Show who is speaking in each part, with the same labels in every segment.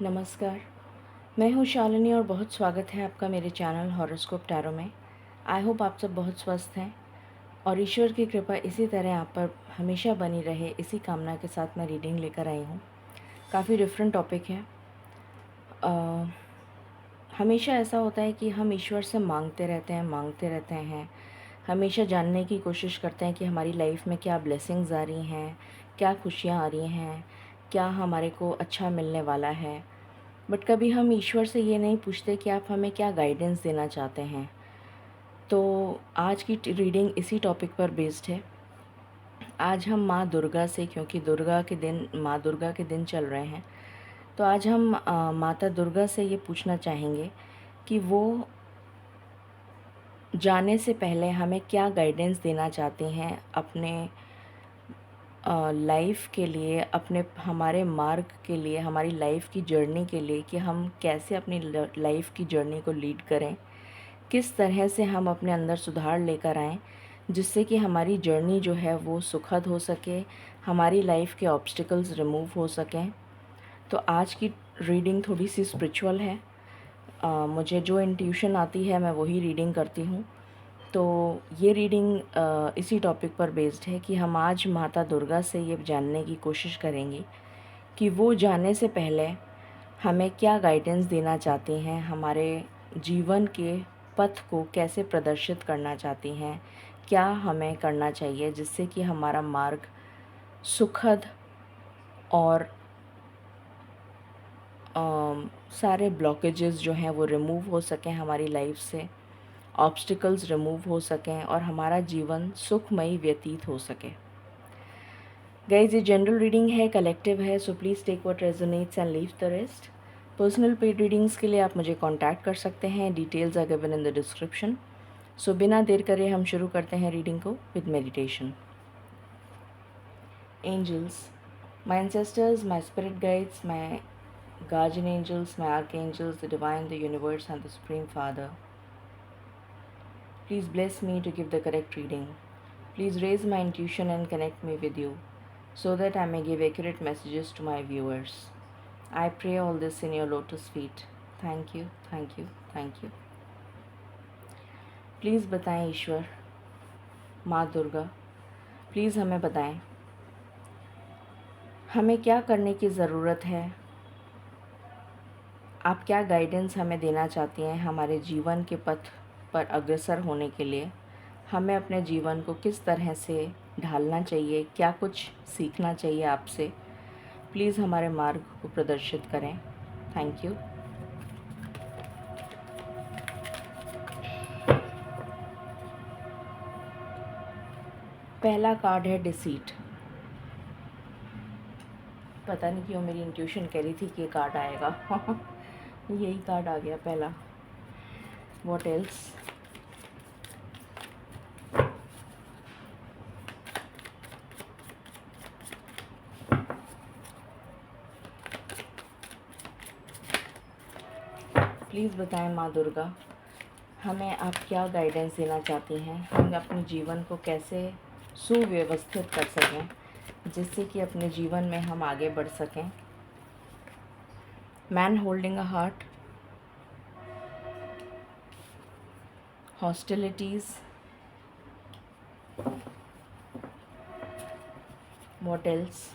Speaker 1: नमस्कार। मैं हूँ शालिनी और बहुत स्वागत है आपका मेरे चैनल हॉरोस्कोप टैरो में। आई होप आप सब बहुत स्वस्थ हैं और ईश्वर की कृपा इसी तरह आप पर हमेशा बनी रहे, इसी कामना के साथ मैं रीडिंग लेकर आई हूँ। काफ़ी डिफरेंट टॉपिक है। हमेशा ऐसा होता है कि हम ईश्वर से मांगते रहते हैं। हमेशा जानने की कोशिश करते हैं कि हमारी लाइफ में क्या ब्लेसिंग्स आ रही हैं, क्या खुशियाँ आ रही हैं, क्या हमारे को अच्छा मिलने वाला है। बट कभी हम ईश्वर से ये नहीं पूछते कि आप हमें क्या गाइडेंस देना चाहते हैं। तो आज की रीडिंग इसी टॉपिक पर बेस्ड है। आज हम माँ दुर्गा से, क्योंकि माँ दुर्गा के दिन चल रहे हैं, तो आज हम माता दुर्गा से ये पूछना चाहेंगे कि वो जाने से पहले हमें क्या गाइडेंस देना चाहती हैं अपने लाइफ के लिए, अपने हमारे मार्ग के लिए, हमारी लाइफ की जर्नी के लिए, कि हम कैसे अपनी लाइफ की जर्नी को लीड करें, किस तरह से हम अपने अंदर सुधार लेकर आएँ जिससे कि हमारी जर्नी जो है वो सुखद हो सके, हमारी लाइफ के ऑब्स्टिकल्स रिमूव हो सकें। तो आज की रीडिंग थोड़ी सी स्पिरिचुअल है। मुझे जो इंट्यूशन आती है मैं वही रीडिंग करती हूँ। तो ये रीडिंग इसी टॉपिक पर बेस्ड है कि हम आज माता दुर्गा से ये जानने की कोशिश करेंगे कि वो जाने से पहले हमें क्या गाइडेंस देना चाहती हैं, हमारे जीवन के पथ को कैसे प्रदर्शित करना चाहती हैं, क्या हमें करना चाहिए जिससे कि हमारा मार्ग सुखद और सारे ब्लॉकेजेस जो हैं वो रिमूव हो सकें हमारी लाइफ से, ऑब्स्टिकल्स रिमूव हो सकें और हमारा जीवन सुखमयी व्यतीत हो सके। गाइज, ये जनरल रीडिंग है, कलेक्टिव है, so please take what resonates and leave the rest. Personal paid readings के लिए आप मुझे कांटेक्ट कर सकते हैं, details are given in the description. So बिना देर करे हम शुरू करते हैं रीडिंग को with meditation. Angels, my ancestors, my spirit guides, my guardian angels, my archangels, the divine, the universe, and the Supreme Father, please bless me to give the correct reading. Please raise my intuition and connect me with you so that I may give accurate messages to my viewers. I pray all this in your lotus feet. Thank you, thank you, thank you. Please बताएं ईश्वर, माँ Durga, please हमें बताएं हमें क्या करने की ज़रूरत है। आप क्या गाइडेंस हमें देना चाहती हैं हमारे जीवन के पथ पर अग्रसर होने के लिए। हमें अपने जीवन को किस तरह से ढालना चाहिए, क्या कुछ सीखना चाहिए आपसे। प्लीज़ हमारे मार्ग को प्रदर्शित करें। Thank you. पहला कार्ड है डिसीट। पता नहीं क्यों मेरी इंट्यूशन कह रही थी कि ये कार्ड आएगा। यही कार्ड आ गया पहला। What else? प्लीज़ बताएं माँ दुर्गा, हमें आप क्या गाइडेंस देना चाहती हैं। हम अपने जीवन को कैसे सुव्यवस्थित कर सकें जिससे कि अपने जीवन में हम आगे बढ़ सकें। Man holding a heart, hostilities, what else?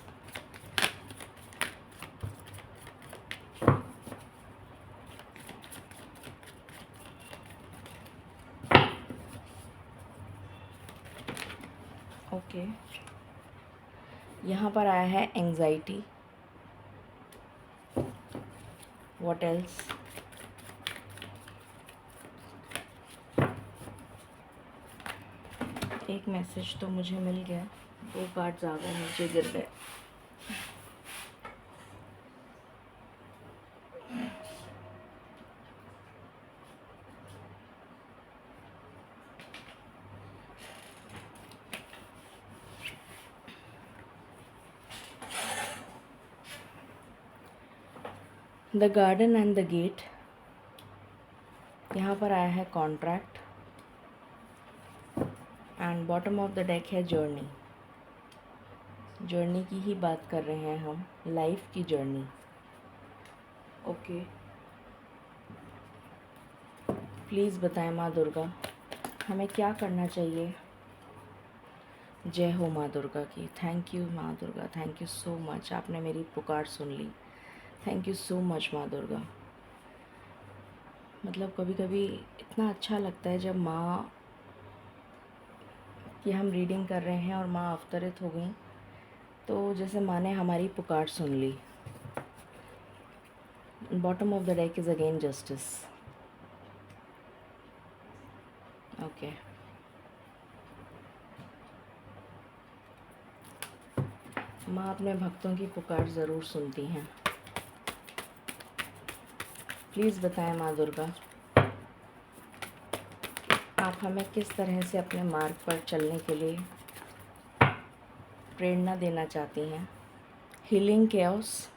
Speaker 1: Okay, यहाँ पर आया है एंग्जाइटी, व्हाट एल्स? एक मैसेज तो मुझे मिल गया, 2 कार्ड्स आ गए, नीचे गिर गए। The garden and the gate, यहाँ पर आया है contract, and bottom of the deck है जर्नी। जर्नी की ही बात कर रहे हैं हम, लाइफ की जर्नी। ओके, प्लीज़ बताएं माँ दुर्गा हमें क्या करना चाहिए। जय हो माँ दुर्गा की। थैंक यू माँ Durga, thank you so much, आपने मेरी पुकार सुन ली। थैंक यू सो मच माँ दुर्गा। मतलब कभी कभी इतना अच्छा लगता है जब माँ की हम रीडिंग कर रहे हैं और माँ अवतरित हो गई, तो जैसे माँ ने हमारी पुकार सुन ली। Bottom of the deck is again justice. Okay, माँ अपने भक्तों की पुकार ज़रूर सुनती हैं। प्लीज़ बताएं माँ दुर्गा आप हमें किस तरह से अपने मार्ग पर चलने के लिए प्रेरणा देना चाहती हैं। Healing, chaos,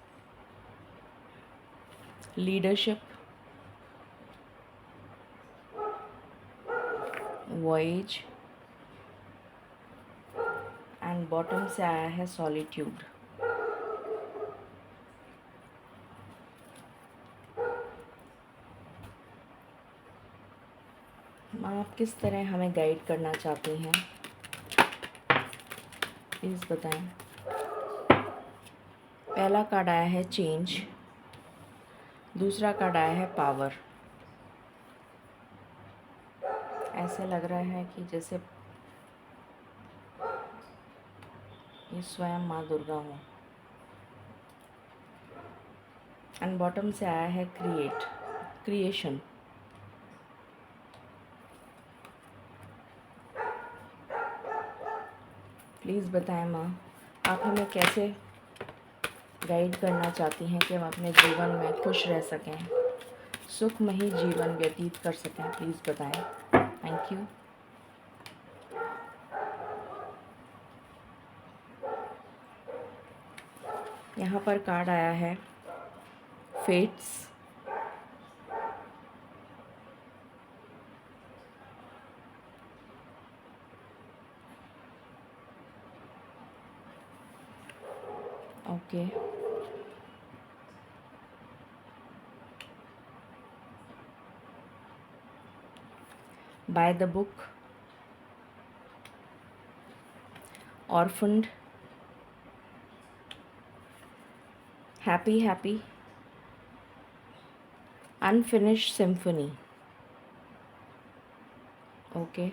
Speaker 1: leadership, voyage, and bottom से आया है सॉलिट्यूड। माँ आप किस तरह हमें गाइड करना चाहती हैं, प्लीज़ बताएं। पहला कार्ड आया है चेंज, दूसरा कार्ड आया है पावर। ऐसे लग रहा है कि जैसे ये स्वयं माँ दुर्गा हो। एंड बॉटम से आया है क्रिएशन। प्लीज़ बताएं माँ आप हमें कैसे गाइड करना चाहती हैं कि हम अपने जीवन में खुश रह सकें, सुखमयी जीवन व्यतीत कर सकें। प्लीज़ बताएं। Thank you. यहाँ पर कार्ड आया है fates, okay, by the book, orphaned, happy, unfinished symphony. Okay,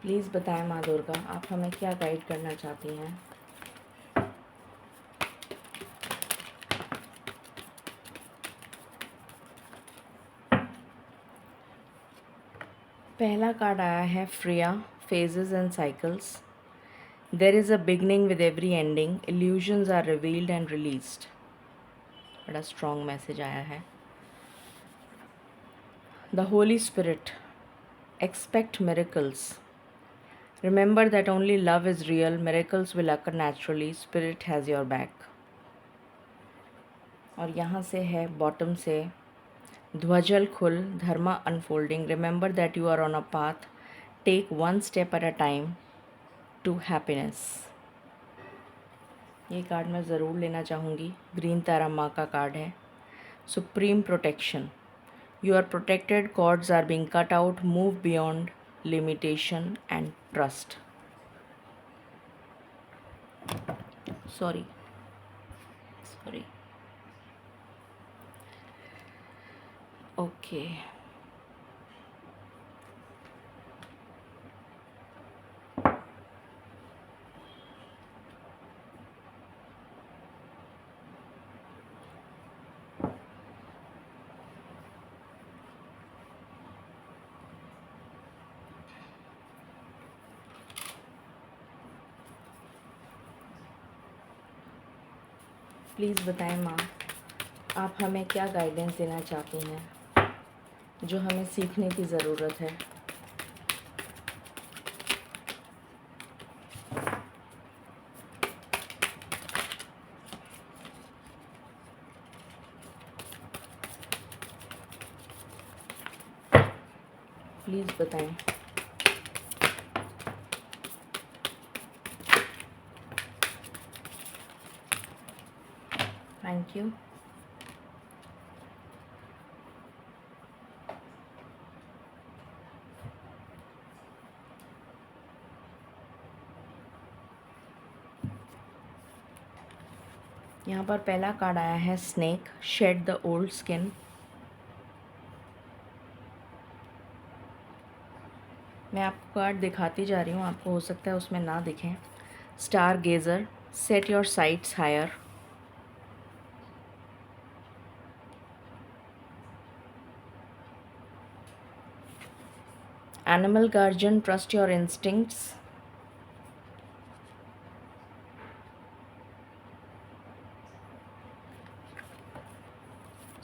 Speaker 1: please बताएं माँ दुर्गा आप हमें क्या गाइड करना चाहती हैं। पहला कार्ड आया है Freya, phases and cycles. There is a beginning with every ending, illusions are revealed and released. बड़ा स्ट्रॉन्ग मैसेज आया है। The holy spirit, expect miracles. Remember that only love is real. Miracles will occur naturally. Spirit has your back. और यहाँ से है bottom से, ध्वजल खुल, dharma unfolding. Remember that you are on a path, take one step at a time to happiness. ये card मैं ज़रूर लेना चाहूँगी। ग्रीन तारा माँ का कार्ड है। Supreme protection, you are protected, cords are being cut out, move beyond limitation and trust. Sorry. Okay. Please बताएं माँ आप हमें क्या गाइडेंस देना चाहती हैं जो हमें सीखने की ज़रूरत है। प्लीज़ बताएं। Thank you. यहाँ पर पहला कार्ड आया है snake, shed the old skin. मैं आपको कार्ड दिखाती जा रही हूँ, आपको हो सकता है उसमें ना दिखें। Star gazer, set your sights higher. Animal guardian, trust your instincts.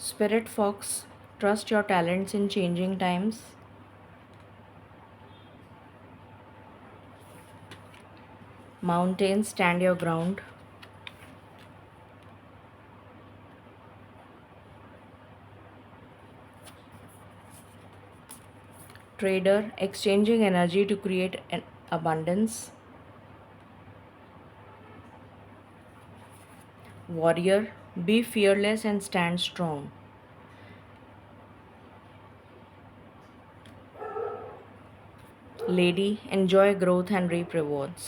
Speaker 1: Spirit Fox, trust your talents in changing times. Mountain, stand your ground. Trader, exchanging energy to create an abundance. Warrior, be fearless and stand strong. Lady, enjoy growth and reap rewards.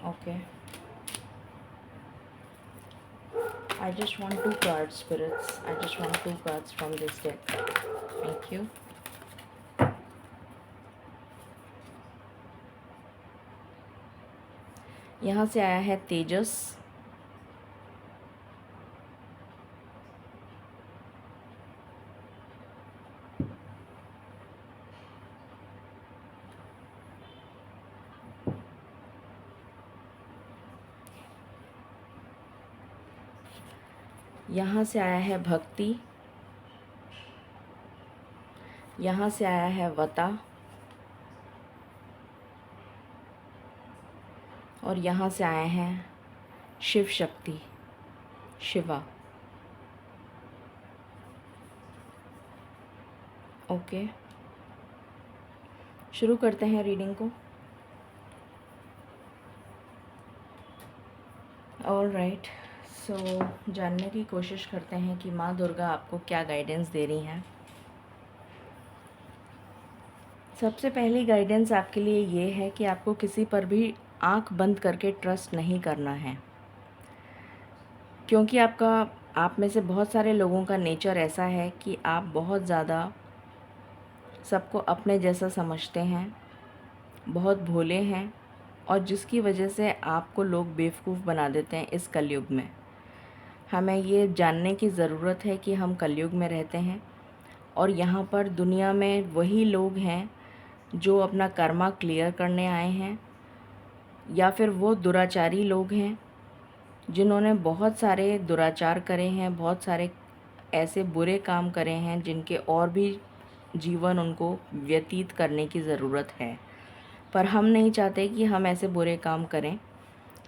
Speaker 1: Okay. I just want 2 cards, spirits. I just want 2 cards from this deck. Thank you. यहाँ से आया है तेजस। यहाँ से आया है भक्ति। यहाँ से आया है वता। और यहाँ से आए हैं शिव शक्ति, शिवा। ओके, शुरू करते हैं रीडिंग को। ऑल राइट, सो जानने की कोशिश करते हैं कि माँ दुर्गा आपको क्या गाइडेंस दे रही हैं। सबसे पहली गाइडेंस आपके लिए ये है कि आपको किसी पर भी आंख बंद करके ट्रस्ट नहीं करना है, क्योंकि आप में से बहुत सारे लोगों का नेचर ऐसा है कि आप बहुत ज़्यादा सबको अपने जैसा समझते हैं, बहुत भोले हैं, और जिसकी वजह से आपको लोग बेवकूफ़ बना देते हैं इस कलयुग में। हमें ये जानने की ज़रूरत है कि हम कलयुग में रहते हैं और यहाँ पर दुनिया में वही लोग हैं जो अपना कर्मा क्लियर करने आए हैं, या फिर वो दुराचारी लोग हैं जिन्होंने बहुत सारे दुराचार करे हैं, बहुत सारे ऐसे बुरे काम करे हैं जिनके और भी जीवन उनको व्यतीत करने की ज़रूरत है। पर हम नहीं चाहते कि हम ऐसे बुरे काम करें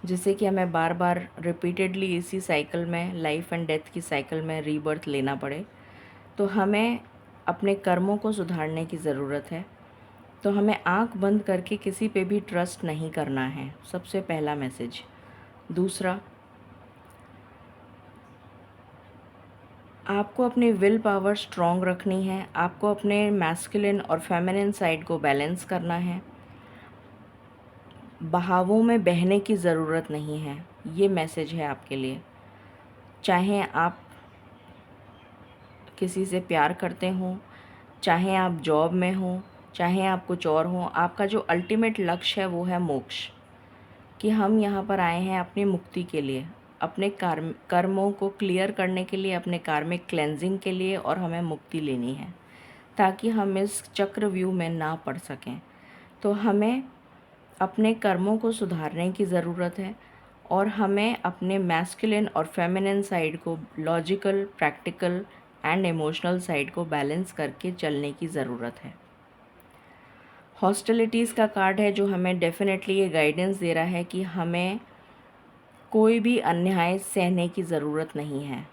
Speaker 1: जिससे कि हमें बार बार रिपीटेडली इसी साइकिल में, लाइफ एंड डेथ की साइकिल में रीबर्थ लेना पड़े। तो हमें अपने कर्मों को सुधारने की ज़रूरत है। तो हमें आंख बंद करके किसी पे भी ट्रस्ट नहीं करना है, सबसे पहला मैसेज। दूसरा, आपको अपनी विल पावर स्ट्रॉन्ग रखनी है, आपको अपने मैस्कुलिन और फेमिनिन साइड को बैलेंस करना है। बहावों में बहने की ज़रूरत नहीं है, ये मैसेज है आपके लिए। चाहे आप किसी से प्यार करते हों, चाहे आप जॉब में हों, चाहे आप कुछ और हों, आपका जो अल्टीमेट लक्ष्य है वो है मोक्ष। कि हम यहाँ पर आए हैं अपनी मुक्ति के लिए, अपने कर्मों को क्लियर करने के लिए, अपने कार्मिक क्लेंजिंग के लिए, और हमें मुक्ति लेनी है ताकि हम इस चक्रव्यूह में ना पड़ सकें। तो हमें अपने कर्मों को सुधारने की ज़रूरत है और हमें अपने मैस्कुलिन और फेमिनिन साइड को, logical, practical and emotional side को बैलेंस करके चलने की ज़रूरत है। हॉस्टिलिटीज़ का कार्ड है जो हमें डेफिनेटली ये गाइडेंस दे रहा है कि हमें कोई भी अन्याय सहने की ज़रूरत नहीं है।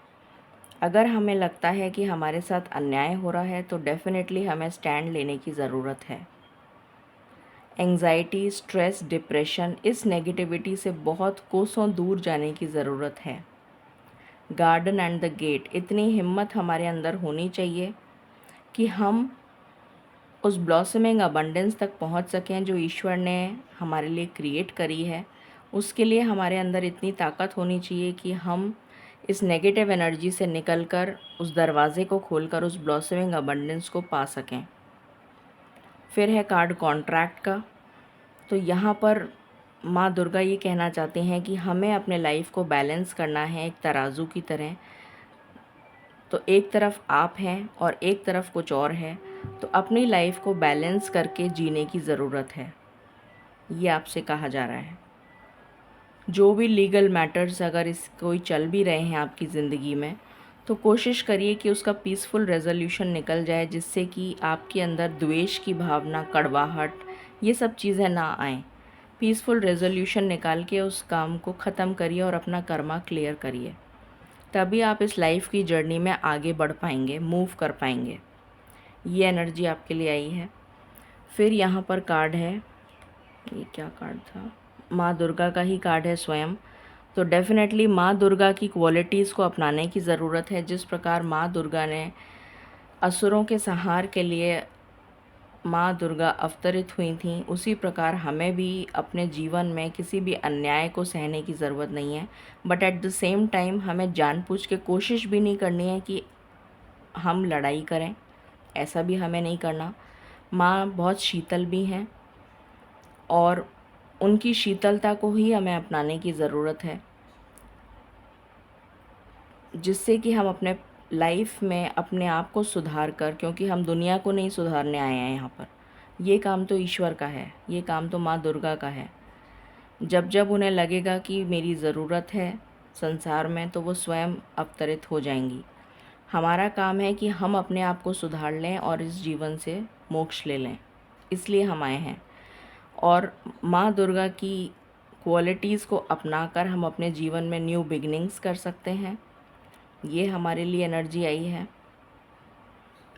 Speaker 1: अगर हमें लगता है कि हमारे साथ अन्याय हो रहा है तो डेफिनेटली हमें स्टैंड लेने की ज़रूरत है। एंग्जाइटी, स्ट्रेस, डिप्रेशन, इस नेगेटिविटी से बहुत कोसों दूर जाने की ज़रूरत है। गार्डन एंड द गेट, इतनी हिम्मत हमारे अंदर होनी चाहिए कि हम उस ब्लॉसमिंग अबंडेंस तक पहुंच सकें जो ईश्वर ने हमारे लिए क्रिएट करी है। उसके लिए हमारे अंदर इतनी ताकत होनी चाहिए कि हम इस नेगेटिव एनर्जी से निकलकर उस दरवाज़े को खोलकर उस ब्लॉसमिंग अबंडेंस को पा सकें। फिर है कार्ड कॉन्ट्रैक्ट का। तो यहाँ पर माँ दुर्गा ये कहना चाहते हैं कि हमें अपने लाइफ को बैलेंस करना है एक तराजू की तरह। तो एक तरफ आप हैं और एक तरफ कुछ और है, तो अपनी लाइफ को बैलेंस करके जीने की ज़रूरत है, ये आपसे कहा जा रहा है। जो भी लीगल मैटर्स अगर इस कोई चल भी रहे हैं आपकी ज़िंदगी में, तो कोशिश करिए कि उसका पीसफुल रेजोल्यूशन निकल जाए, जिससे कि आपके अंदर द्वेष की भावना, कड़वाहट, ये सब चीज़ें ना आएँ। पीसफुल रेजोल्यूशन निकाल के उस काम को ख़त्म करिए और अपना कर्मा क्लियर करिए, तभी आप इस लाइफ की जर्नी में आगे बढ़ पाएंगे, मूव कर पाएंगे। ये एनर्जी आपके लिए आई है। फिर यहाँ पर कार्ड है, ये क्या कार्ड था, माँ दुर्गा का ही कार्ड है स्वयं। तो डेफ़िनेटली माँ दुर्गा की क्वालिटीज़ को अपनाने की ज़रूरत है। जिस प्रकार माँ दुर्गा ने असुरों के संहार के लिए माँ दुर्गा अवतरित हुई थीं, उसी प्रकार हमें भी अपने जीवन में किसी भी अन्याय को सहने की ज़रूरत नहीं है। But at the same time हमें जानबूझ के कोशिश भी नहीं करनी है कि हम लड़ाई करें, ऐसा भी हमें नहीं करना। माँ बहुत शीतल भी हैं और उनकी शीतलता को ही हमें अपनाने की ज़रूरत है, जिससे कि हम अपने लाइफ में अपने आप को सुधार कर, क्योंकि हम दुनिया को नहीं सुधारने आए हैं यहाँ पर, ये काम तो ईश्वर का है, ये काम तो माँ दुर्गा का है। जब जब उन्हें लगेगा कि मेरी ज़रूरत है संसार में, तो वो स्वयं अवतरित हो जाएंगी। हमारा काम है कि हम अपने आप को सुधार लें और इस जीवन से मोक्ष ले लें, इसलिए हम आए हैं। और माँ दुर्गा की क्वालिटीज़ को अपनाकर हम अपने जीवन में न्यू बिगिनिंग्स कर सकते हैं। ये हमारे लिए एनर्जी आई है।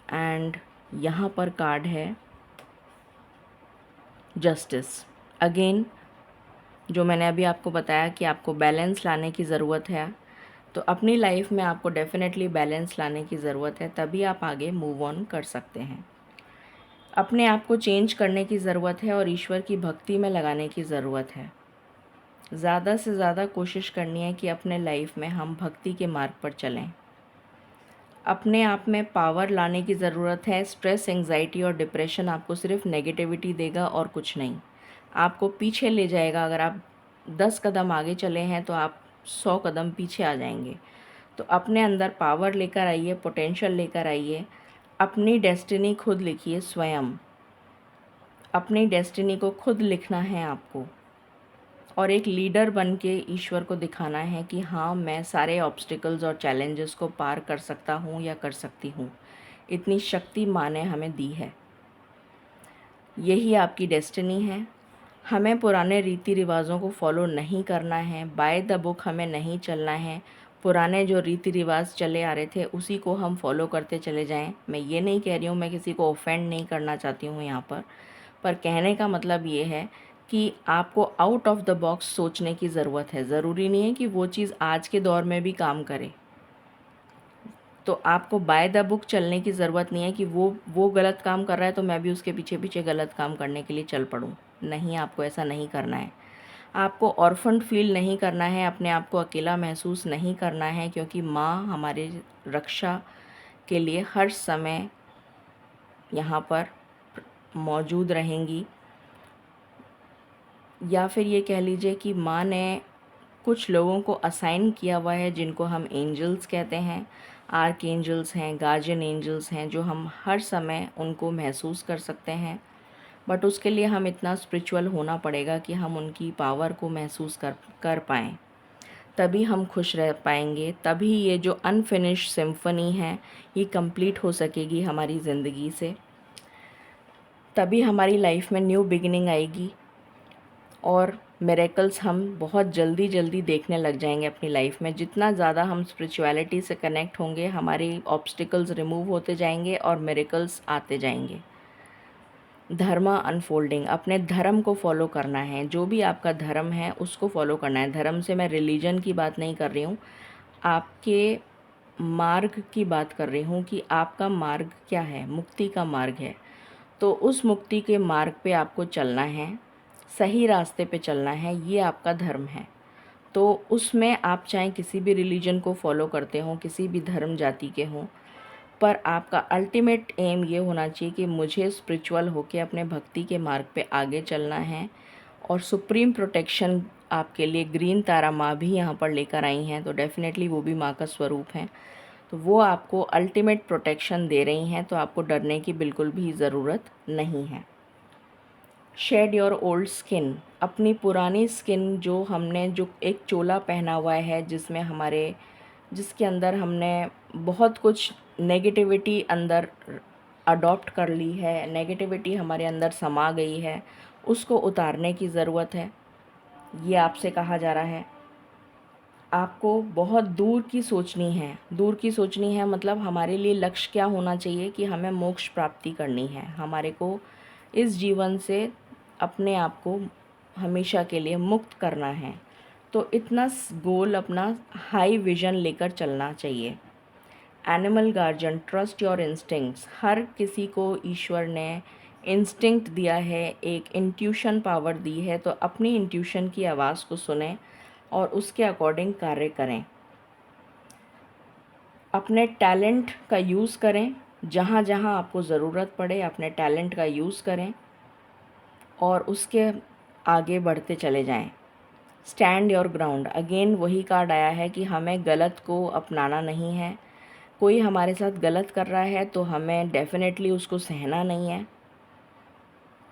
Speaker 1: एंड यहाँ पर कार्ड है जस्टिस। अगेन, जो मैंने अभी आपको बताया कि आपको बैलेंस लाने की ज़रूरत है, तो अपनी लाइफ में आपको डेफ़िनेटली बैलेंस लाने की ज़रूरत है, तभी आप आगे मूव ऑन कर सकते हैं। अपने आप को चेंज करने की ज़रूरत है और ईश्वर की भक्ति में लगाने की ज़रूरत है। ज़्यादा से ज़्यादा कोशिश करनी है कि अपने लाइफ में हम भक्ति के मार्ग पर चलें। अपने आप में पावर लाने की ज़रूरत है। स्ट्रेस, एंग्जाइटी और डिप्रेशन आपको सिर्फ नेगेटिविटी देगा और कुछ नहीं, आपको पीछे ले जाएगा। अगर आप 10 कदम आगे चले हैं तो आप 100 कदम पीछे आ जाएंगे। तो अपने अंदर पावर लेकर आइए, पोटेंशियल लेकर आइए, अपनी डेस्टिनी खुद लिखिए स्वयं। अपनी डेस्टिनी को खुद लिखना है आपको, और एक लीडर बन के ईश्वर को दिखाना है कि हाँ, मैं सारे ऑब्स्टिकल्स और चैलेंजेस को पार कर सकता हूँ या कर सकती हूँ। इतनी शक्ति माँ ने हमें दी है, यही आपकी डेस्टिनी है। हमें पुराने रीति रिवाज़ों को फॉलो नहीं करना है, बाय द बुक हमें नहीं चलना है। पुराने जो रीति रिवाज चले आ रहे थे उसी को हम फॉलो करते चले जाएं। मैं ये नहीं कह रही हूँ, मैं किसी को ऑफेंड नहीं करना चाहती हूँ यहाँ पर कहने का मतलब ये है कि आपको आउट ऑफ द बॉक्स सोचने की ज़रूरत है। ज़रूरी नहीं है कि वो चीज़ आज के दौर में भी काम करे। तो आपको बाय द बुक चलने की ज़रूरत नहीं है कि वो गलत काम कर रहा है तो मैं भी उसके पीछे पीछे गलत काम करने के लिए चल पड़ूँ। नहीं, आपको ऐसा नहीं करना है। आपको ऑर्फन फील नहीं करना है, अपने आप को अकेला महसूस नहीं करना है, क्योंकि माँ हमारे रक्षा के लिए हर समय यहाँ पर मौजूद रहेंगी। या फिर ये कह लीजिए कि माँ ने कुछ लोगों को असाइन किया हुआ है जिनको हम एंजल्स कहते हैं। आर्क एंजल्स हैं, गार्जियन एंजल्स हैं, जो हम हर समय उनको महसूस कर सकते हैं। बट उसके लिए हम इतना स्पिरिचुअल होना पड़ेगा कि हम उनकी पावर को महसूस कर पाएँ, तभी हम खुश रह पाएंगे। तभी ये जो अनफिनिश्ड सिम्फनी है ये कंप्लीट हो सकेगी हमारी ज़िंदगी से। तभी हमारी लाइफ में न्यू बिगिनिंग आएगी और मिरेकल्स हम बहुत जल्दी जल्दी देखने लग जाएंगे अपनी लाइफ में। जितना ज़्यादा हम स्पिरिचुअलिटी से कनेक्ट होंगे, हमारे ऑब्स्टिकल्स रिमूव होते जाएंगे और मिरेकल्स आते जाएंगे। धर्म अनफोल्डिंग, अपने धर्म को फॉलो करना है। जो भी आपका धर्म है उसको फॉलो करना है। धर्म से मैं रिलीजन की बात नहीं कर रही हूँ, आपके मार्ग की बात कर रही हूँ कि आपका मार्ग क्या है, मुक्ति का मार्ग है। तो उस मुक्ति के मार्ग पे आपको चलना है, सही रास्ते पे चलना है, ये आपका धर्म है। तो उसमें आप चाहे किसी भी रिलीजन को फॉलो करते हो, किसी भी धर्म जाति के हों, पर आपका अल्टीमेट एम ये होना चाहिए कि मुझे स्पिरिचुअल होके अपने भक्ति के मार्ग पे आगे चलना है। और सुप्रीम प्रोटेक्शन आपके लिए ग्रीन तारा माँ भी यहाँ पर लेकर आई हैं, तो डेफ़िनेटली वो भी माँ का स्वरूप हैं। तो वो आपको अल्टीमेट प्रोटेक्शन दे रही हैं, तो आपको डरने की बिल्कुल भी ज़रूरत नहीं है। शेड योर ओल्ड स्किन, अपनी पुरानी स्किन, जो हमने जो एक चोला पहना हुआ है जिसके अंदर हमने बहुत कुछ नेगेटिविटी अंदर अडॉप्ट कर ली है, नेगेटिविटी हमारे अंदर समा गई है, उसको उतारने की ज़रूरत है। ये आपसे कहा जा रहा है। आपको बहुत दूर की सोचनी है। दूर की सोचनी है मतलब हमारे लिए लक्ष्य क्या होना चाहिए कि हमें मोक्ष प्राप्ति करनी है। हमारे को इस जीवन से अपने आप को हमेशा के लिए मुक्त करना है। तो इतना गोल अपना हाई विज़न लेकर चलना चाहिए। Animal guardian, trust your instincts, हर किसी को ईश्वर ने इंस्टिंक्ट दिया है, एक इंट्यूशन पावर दी है। तो अपनी इंट्यूशन की आवाज़ को सुने और उसके अकॉर्डिंग कार्य करें। अपने टैलेंट का यूज़ करें, जहाँ जहाँ आपको ज़रूरत पड़े अपने टैलेंट का यूज़ करें और उसके आगे बढ़ते चले जाएं। स्टैंड योर ग्राउंड, अगेन वही कार्ड आया है कि हमें गलत को अपनाना नहीं है। कोई हमारे साथ गलत कर रहा है तो हमें डेफ़िनेटली उसको सहना नहीं है,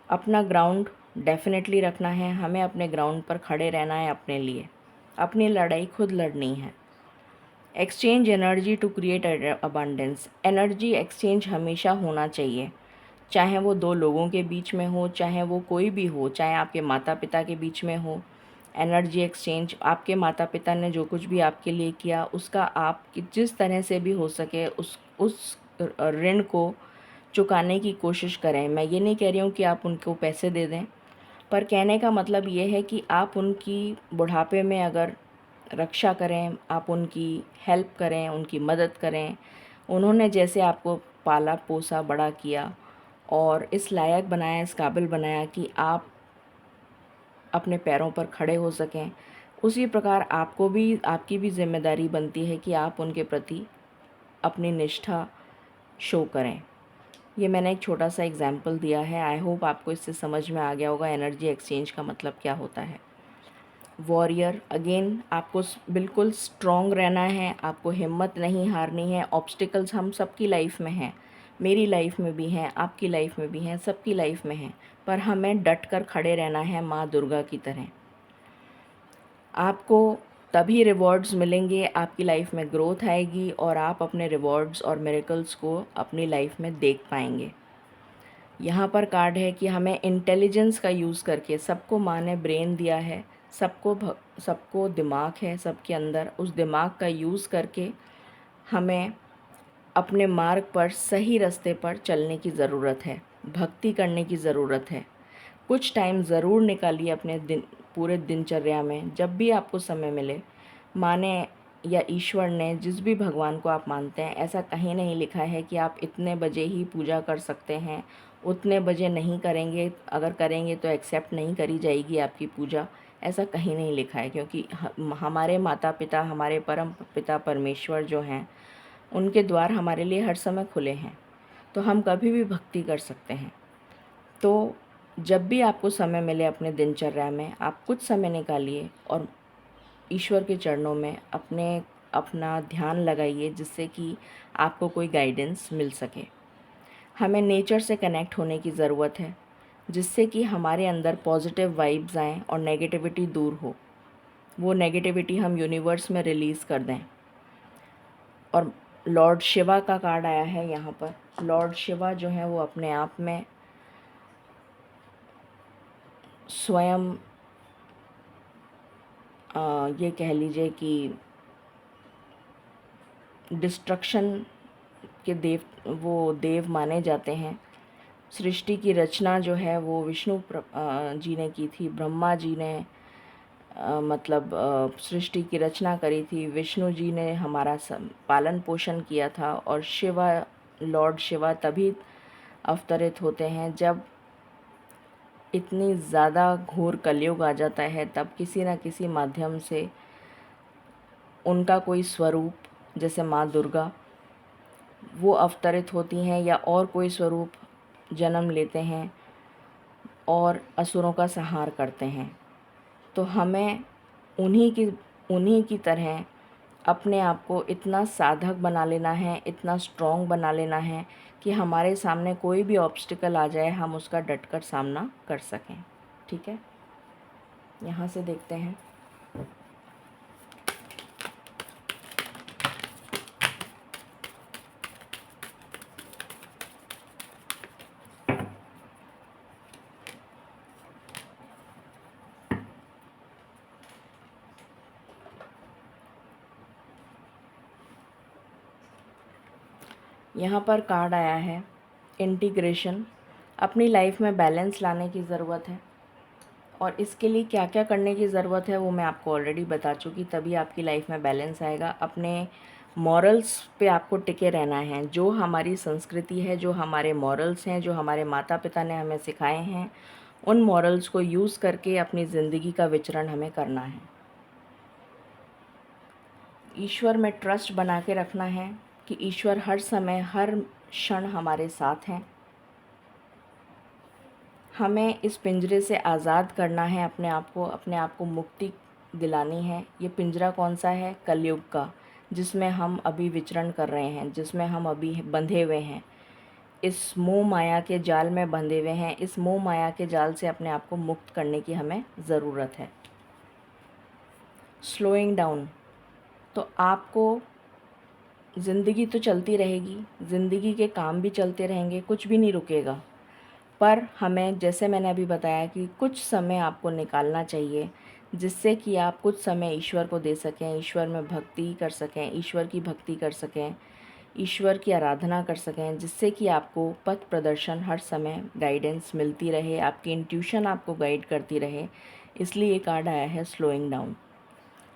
Speaker 1: अपना ग्राउंड डेफ़िनेटली रखना है। हमें अपने ग्राउंड पर खड़े रहना है, अपने लिए अपनी लड़ाई खुद लड़नी है। Exchange energy to create abundance, energy exchange हमेशा होना चाहिए, चाहे वो दो लोगों के बीच में हो, चाहे वो कोई भी हो, चाहे आपके माता पिता के बीच में हो। एनर्जी एक्सचेंज, आपके माता पिता ने जो कुछ भी आपके लिए किया उसका आप जिस तरह से भी हो सके उस ऋण को चुकाने की कोशिश करें। मैं ये नहीं कह रही हूँ कि आप उनको पैसे दे दें, पर कहने का मतलब ये है कि आप उनकी बुढ़ापे में अगर रक्षा करें, आप उनकी हेल्प करें, उनकी मदद करें। उन्होंने जैसे आपको पाला पोसा बड़ा किया और इस लायक बनाया, इस काबिल बनाया कि आप अपने पैरों पर खड़े हो सकें, उसी प्रकार आपको भी, आपकी भी जिम्मेदारी बनती है कि आप उनके प्रति अपनी निष्ठा शो करें। ये मैंने एक छोटा सा एग्जाम्पल दिया है। आई होप आपको इससे समझ में आ गया होगा एनर्जी एक्सचेंज का मतलब क्या होता है। वॉरियर, अगेन आपको बिल्कुल स्ट्रॉन्ग रहना है, आपको हिम्मत नहीं हारनी है। ऑब्स्टिकल्स हम सबकी लाइफ में हैं, मेरी लाइफ में भी हैं, आपकी लाइफ में भी हैं, सबकी लाइफ में हैं, पर हमें डट कर खड़े रहना है माँ दुर्गा की तरह। आपको तभी रिवॉर्ड्स मिलेंगे, आपकी लाइफ में ग्रोथ आएगी और आप अपने रिवॉर्ड्स और मिरेकल्स को अपनी लाइफ में देख पाएंगे। यहाँ पर कार्ड है कि हमें इंटेलिजेंस का यूज़ करके, सबको माँ ने ब्रेन दिया है, सबको दिमाग है सबके अंदर, उस दिमाग का यूज़ करके हमें अपने मार्ग पर, सही रास्ते पर चलने की ज़रूरत है, भक्ति करने की ज़रूरत है। कुछ टाइम ज़रूर निकालिए अपने पूरे दिनचर्या में, जब भी आपको समय मिले। माँ ने या ईश्वर ने, जिस भी भगवान को आप मानते हैं, ऐसा कहीं नहीं लिखा है कि आप इतने बजे ही पूजा कर सकते हैं, उतने बजे नहीं करेंगे, अगर करेंगे तो एक्सेप्ट नहीं करी जाएगी आपकी पूजा। ऐसा कहीं नहीं लिखा है, क्योंकि हमारे माता पिता, हमारे परम पिता परमेश्वर जो हैं, उनके द्वार हमारे लिए हर समय खुले हैं, तो हम कभी भी भक्ति कर सकते हैं। तो जब भी आपको समय मिले अपने दिनचर्या में, आप कुछ समय निकालिए और ईश्वर के चरणों में अपना ध्यान लगाइए, जिससे कि आपको कोई गाइडेंस मिल सके। हमें नेचर से कनेक्ट होने की ज़रूरत है, जिससे कि हमारे अंदर पॉजिटिव वाइब्स आएँ और नेगेटिविटी दूर हो। वो नेगेटिविटी हम यूनिवर्स में रिलीज़ कर दें। और लॉर्ड शिवा का कार्ड आया है यहाँ पर। लॉर्ड शिवा जो है वो अपने आप में स्वयं ये कह लीजिए कि डिस्ट्रक्शन के देव, वो देव माने जाते हैं। सृष्टि की रचना जो है वो विष्णु जी ने की थी। ब्रह्मा जी ने मतलब सृष्टि की रचना करी थी। विष्णु जी ने हमारा पालन पोषण किया था। और शिवा, लॉर्ड शिवा तभी अवतरित होते हैं जब इतनी ज़्यादा घोर कलयुग आ जाता है, तब किसी न किसी माध्यम से उनका कोई स्वरूप, जैसे माँ दुर्गा, वो अवतरित होती हैं या और कोई स्वरूप जन्म लेते हैं और असुरों का संहार करते हैं। तो हमें उन्हीं की तरह अपने आप को इतना साधक बना लेना है, इतना स्ट्रॉन्ग बना लेना है कि हमारे सामने कोई भी ऑब्स्टिकल आ जाए हम उसका डटकर सामना कर सकें। ठीक है, यहाँ से देखते हैं। यहाँ पर कार्ड आया है इंटीग्रेशन। अपनी लाइफ में बैलेंस लाने की ज़रूरत है और इसके लिए क्या क्या करने की ज़रूरत है वो मैं आपको ऑलरेडी बता चुकी। तभी आपकी लाइफ में बैलेंस आएगा। अपने मॉरल्स पे आपको टिके रहना है। जो हमारी संस्कृति है, जो हमारे मॉरल्स हैं, जो हमारे माता पिता ने हमें सिखाए हैं, उन मॉरल्स को यूज़ करके अपनी ज़िंदगी का विचरण हमें करना है। ईश्वर में ट्रस्ट बना के रखना है कि ईश्वर हर समय हर क्षण हमारे साथ हैं। हमें इस पिंजरे से आज़ाद करना है अपने आप को मुक्ति दिलानी है। ये पिंजरा कौन सा है? कलयुग का, जिसमें हम अभी विचरण कर रहे हैं, जिसमें हम अभी बंधे हुए हैं। इस मोह माया के जाल में बंधे हुए हैं। इस मोह माया के जाल से अपने आप को मुक्त करने की हमें ज़रूरत है। स्लोइंग डाउन, तो आपको ज़िंदगी तो चलती रहेगी, ज़िंदगी के काम भी चलते रहेंगे, कुछ भी नहीं रुकेगा। पर हमें, जैसे मैंने अभी बताया, कि कुछ समय आपको निकालना चाहिए जिससे कि आप कुछ समय ईश्वर को दे सकें, ईश्वर में भक्ति कर सकें, ईश्वर की भक्ति कर सकें, ईश्वर की आराधना कर सकें, जिससे कि आपको पथ प्रदर्शन हर समय गाइडेंस मिलती रहे, आपकी इंट्यूशन आपको गाइड करती रहे। इसलिए ये कार्ड आया है स्लोइंग डाउन।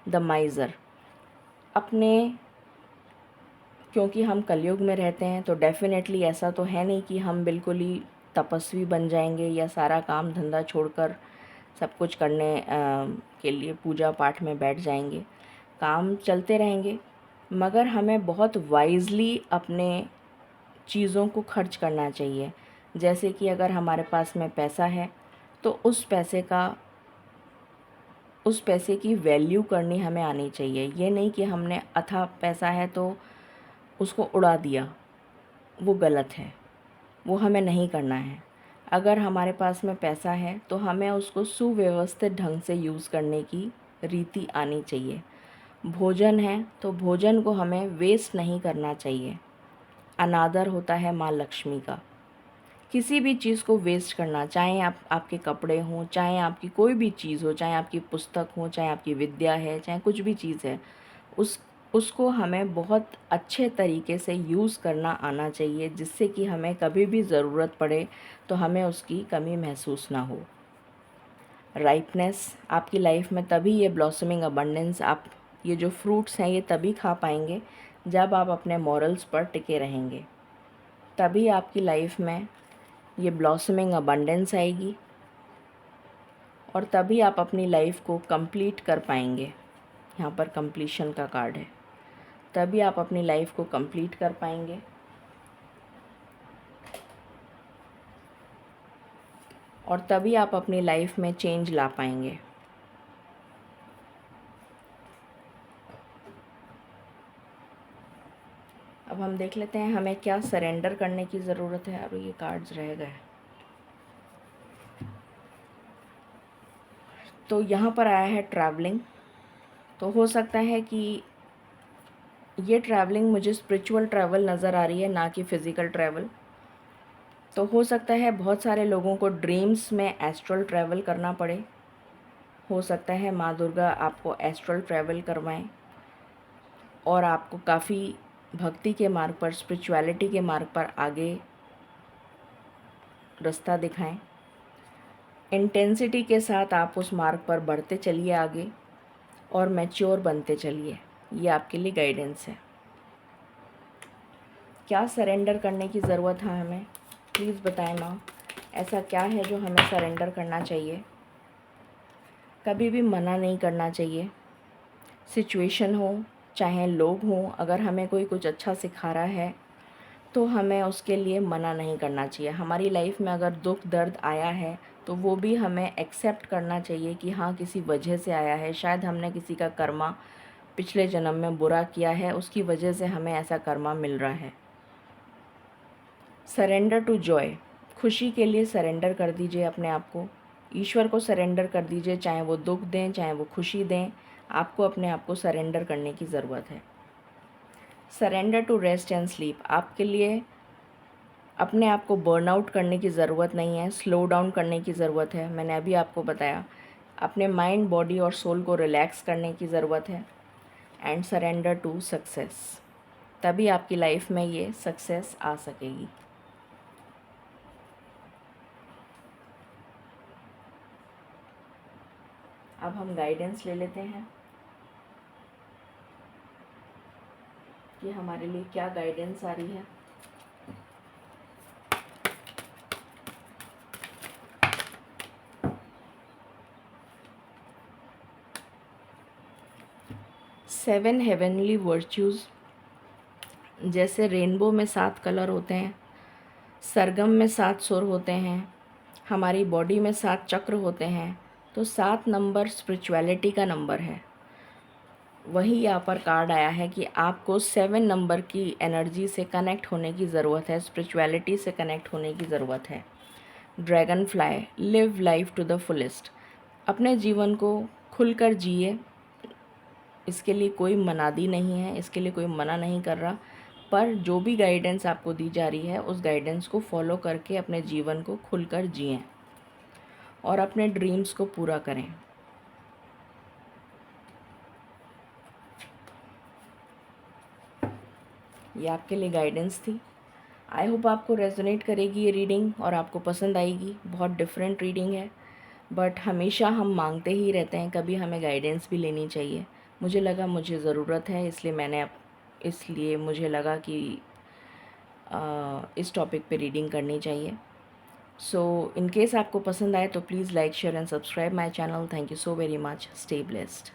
Speaker 1: द माइज़र, अपने, क्योंकि हम कलयुग में रहते हैं तो डेफ़िनेटली ऐसा तो है नहीं कि हम बिल्कुल ही तपस्वी बन जाएंगे या सारा काम धंधा छोड़कर सब कुछ करने के लिए पूजा पाठ में बैठ जाएंगे। काम चलते रहेंगे, मगर हमें बहुत वाइजली अपने चीज़ों को खर्च करना चाहिए। जैसे कि अगर हमारे पास में पैसा है तो उस पैसे की वैल्यू करनी हमें आनी चाहिए। ये नहीं कि हमने अथाह पैसा है तो उसको उड़ा दिया, वो गलत है, वो हमें नहीं करना है। अगर हमारे पास में पैसा है तो हमें उसको सुव्यवस्थित ढंग से यूज़ करने की रीति आनी चाहिए। भोजन है तो भोजन को हमें वेस्ट नहीं करना चाहिए। अनादर होता है माँ लक्ष्मी का। किसी भी चीज़ को वेस्ट करना, चाहे आपके कपड़े हों, चाहे आपकी कोई भी चीज़ हो, चाहे आपकी पुस्तक हो, चाहे आपकी विद्या है, चाहे कुछ भी चीज़ है, उसको हमें बहुत अच्छे तरीके से यूज़ करना आना चाहिए, जिससे कि हमें कभी भी ज़रूरत पड़े तो हमें उसकी कमी महसूस ना हो। राइपनेस, आपकी लाइफ में तभी ये ब्लॉसमिंग अबंडेंस, आप ये जो फ्रूट्स हैं ये तभी खा पाएंगे जब आप अपने मॉरल्स पर टिके रहेंगे। तभी आपकी लाइफ में ये ब्लॉसमिंग अबंडेंस आएगी और तभी आप अपनी लाइफ को कंप्लीट कर पाएंगे। यहाँ पर कंप्लीशन का कार्ड है। तभी आप अपनी लाइफ को कंप्लीट कर पाएंगे और तभी आप अपनी लाइफ में चेंज ला पाएंगे। अब हम देख लेते हैं हमें क्या सरेंडर करने की ज़रूरत है। अब ये कार्ड्स रह गए। तो यहाँ पर आया है ट्रैवलिंग। तो हो सकता है कि ये ट्रैवलिंग मुझे स्पिरिचुअल ट्रैवल नज़र आ रही है, ना कि फ़िज़िकल ट्रैवल। तो हो सकता है बहुत सारे लोगों को ड्रीम्स में एस्ट्रल ट्रैवल करना पड़े। हो सकता है माँ दुर्गा आपको एस्ट्रल ट्रैवल करवाएं और आपको काफ़ी भक्ति के मार्ग पर, स्पिरिचुअलिटी के मार्ग पर आगे रास्ता दिखाएं। इंटेंसिटी के साथ आप उस मार्ग पर बढ़ते चलिए आगे और मैच्योर बनते चलिए। ये आपके लिए गाइडेंस है। क्या सरेंडर करने की ज़रूरत है हमें? प्लीज़ बताएं माँ, ऐसा क्या है जो हमें सरेंडर करना चाहिए? कभी भी मना नहीं करना चाहिए। सिचुएशन हो चाहे लोग हों, अगर हमें कोई कुछ अच्छा सिखा रहा है तो हमें उसके लिए मना नहीं करना चाहिए। हमारी लाइफ में अगर दुख दर्द आया है तो वो भी हमें एक्सेप्ट करना चाहिए कि हाँ, किसी वजह से आया है। शायद हमने किसी का कर्मा पिछले जन्म में बुरा किया है, उसकी वजह से हमें ऐसा कर्मा मिल रहा है। सरेंडर टू जॉय, खुशी के लिए सरेंडर कर दीजिए अपने आप को। ईश्वर को सरेंडर कर दीजिए, चाहे वो दुख दें चाहे वो खुशी दें, आपको अपने आप को सरेंडर करने की ज़रूरत है। Surrender to rest and sleep, आपके लिए अपने आप को बर्नआउट करने की ज़रूरत नहीं है, स्लो डाउन करने की ज़रूरत है। मैंने अभी आपको बताया, अपने माइंड बॉडी और सोल को रिलैक्स करने की ज़रूरत है। एंड सरेंडर टू सक्सेस, तभी आपकी लाइफ में ये सक्सेस आ सकेगी। अब हम गाइडेंस ले लेते हैं कि हमारे लिए क्या गाइडेंस आ रही है। सेवन हेवनली वर्च्यूज़, जैसे रेनबो में 7 कलर होते हैं, सरगम में 7 सुर होते हैं, हमारी बॉडी में 7 चक्र होते हैं, तो 7 नंबर स्पिरिचुअलिटी का नंबर है। वही यहाँ पर कार्ड आया है कि आपको 7 नंबर की एनर्जी से कनेक्ट होने की ज़रूरत है, स्पिरिचुअलिटी से कनेक्ट होने की ज़रूरत है। Dragonfly, live life to the fullest, अपने जीवन को खुलकर जिए। इसके लिए कोई मनादी नहीं है, इसके लिए कोई मना नहीं कर रहा, पर जो भी गाइडेंस आपको दी जा रही है उस गाइडेंस को फॉलो करके अपने जीवन को खुलकर जिएं और अपने ड्रीम्स को पूरा करें। ये आपके लिए गाइडेंस थी। आई होप आपको रेजोनेट करेगी ये रीडिंग और आपको पसंद आएगी। बहुत डिफरेंट रीडिंग है, बट हमेशा हम मांगते ही रहते हैं, कभी हमें गाइडेंस भी लेनी चाहिए। मुझे लगा मुझे ज़रूरत है, इसलिए मुझे लगा कि इस टॉपिक पे रीडिंग करनी चाहिए। सो इन केस आपको पसंद आए तो please like share and subscribe my channel. Thank you so very much. Stay blessed.